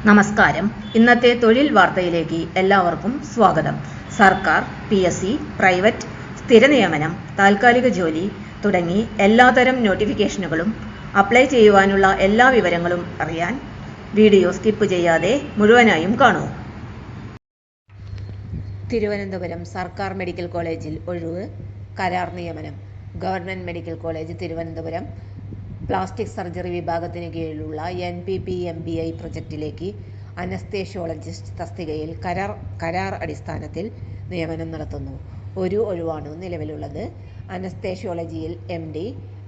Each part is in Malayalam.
നമസ്കാരം. ഇന്നത്തെ തൊഴിൽ വാർത്തയിലേക്ക് എല്ലാവർക്കും സ്വാഗതം. സർക്കാർ, PSC, പ്രൈവറ്റ്, സ്ഥിര നിയമനം, താൽക്കാലിക ജോലി തുടങ്ങി എല്ലാതരം നോട്ടിഫിക്കേഷനുകളും അപ്ലൈ ചെയ്യുവാനുള്ള എല്ലാ വിവരങ്ങളും അറിയാൻ വീഡിയോ സ്കിപ്പ് ചെയ്യാതെ മുഴുവനായും കാണൂ. തിരുവനന്തപുരം സർക്കാർ മെഡിക്കൽ കോളേജിൽ ഒഴിവ്. കരാർ നിയമനം. Government medical college Thiruvananthapuram plastic surgery വിഭാഗത്തിന് കീഴിലുള്ള NPPMBI പ്രൊജക്റ്റിലേക്ക് അനസ്തേഷ്യോളജിസ്റ്റ് തസ്തികയിൽ കരാർ അടിസ്ഥാനത്തിൽ നിയമനം നടത്തുന്നു. ഒരു ഒഴിവാണ് നിലവിലുള്ളത്. അനസ്തേഷ്യോളജിയിൽ MD,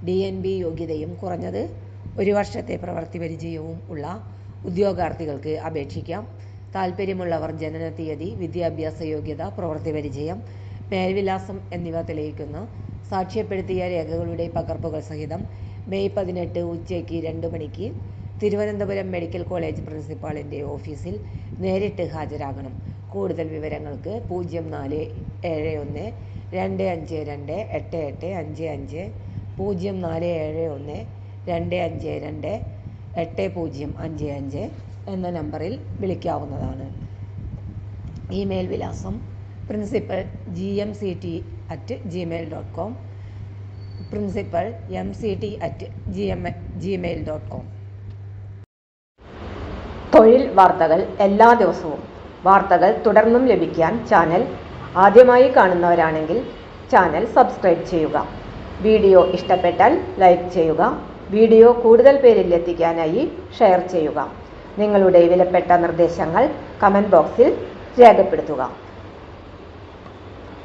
DNB യോഗ്യതയും കുറഞ്ഞത് 1 വർഷത്തെ പ്രവൃത്തി പരിചയവും ഉള്ള ഉദ്യോഗാർത്ഥികൾക്ക് അപേക്ഷിക്കാം. താൽപ്പര്യമുള്ളവർ ജനനത്തീയതി, വിദ്യാഭ്യാസ യോഗ്യത, പ്രവൃത്തി പരിചയം, മേൽവിലാസം എന്നിവ തെളിയിക്കുന്ന സാക്ഷ്യപ്പെടുത്തിയ രേഖകളുടെ പകർപ്പുകൾ സഹിതം മെയ് 18 ഉച്ചയ്ക്ക് 2 മണിക്ക് തിരുവനന്തപുരം മെഡിക്കൽ കോളേജ് പ്രിൻസിപ്പാളിൻ്റെ ഓഫീസിൽ നേരിട്ട് ഹാജരാകണം. കൂടുതൽ വിവരങ്ങൾക്ക് 0471 252 8855 0471 252 8055 എന്ന നമ്പറിൽ വിളിക്കാവുന്നതാണ്. ഇമെയിൽ വിലാസം principal@gmct@gmail.com, principal@mct@gmail.com. തൊഴിൽ വാർത്തകൾ എല്ലാ ദിവസവും. വാർത്തകൾ തുടർന്നും ലഭിക്കാൻ ചാനൽ ആദ്യമായി കാണുന്നവരാണെങ്കിൽ ചാനൽ സബ്സ്ക്രൈബ് ചെയ്യുക. വീഡിയോ ഇഷ്ടപ്പെട്ടാൽ ലൈക്ക് ചെയ്യുക. വീഡിയോ കൂടുതൽ പേരിൽ എത്തിക്കാനായി ഷെയർ ചെയ്യുക. നിങ്ങളുടെ വിലപ്പെട്ട നിർദ്ദേശങ്ങൾ കമൻറ്റ് ബോക്സിൽ രേഖപ്പെടുത്തുക.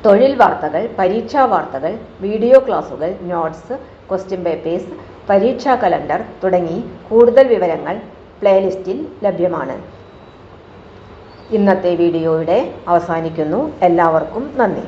തൊഴിൽ വാർത്തകൾ, പരീക്ഷാ വാർത്തകൾ, വീഡിയോ ക്ലാസുകൾ, നോട്ട്സ്, ക്വസ്റ്റ്യൻ പേപ്പേഴ്സ്, പരീക്ഷാ കലണ്ടർ തുടങ്ങി കൂടുതൽ വിവരങ്ങൾ പ്ലേലിസ്റ്റിൽ ലഭ്യമാണ്. ഇന്നത്തെ വീഡിയോയുടെ അവസാനിക്കുന്നു. എല്ലാവർക്കും നന്ദി.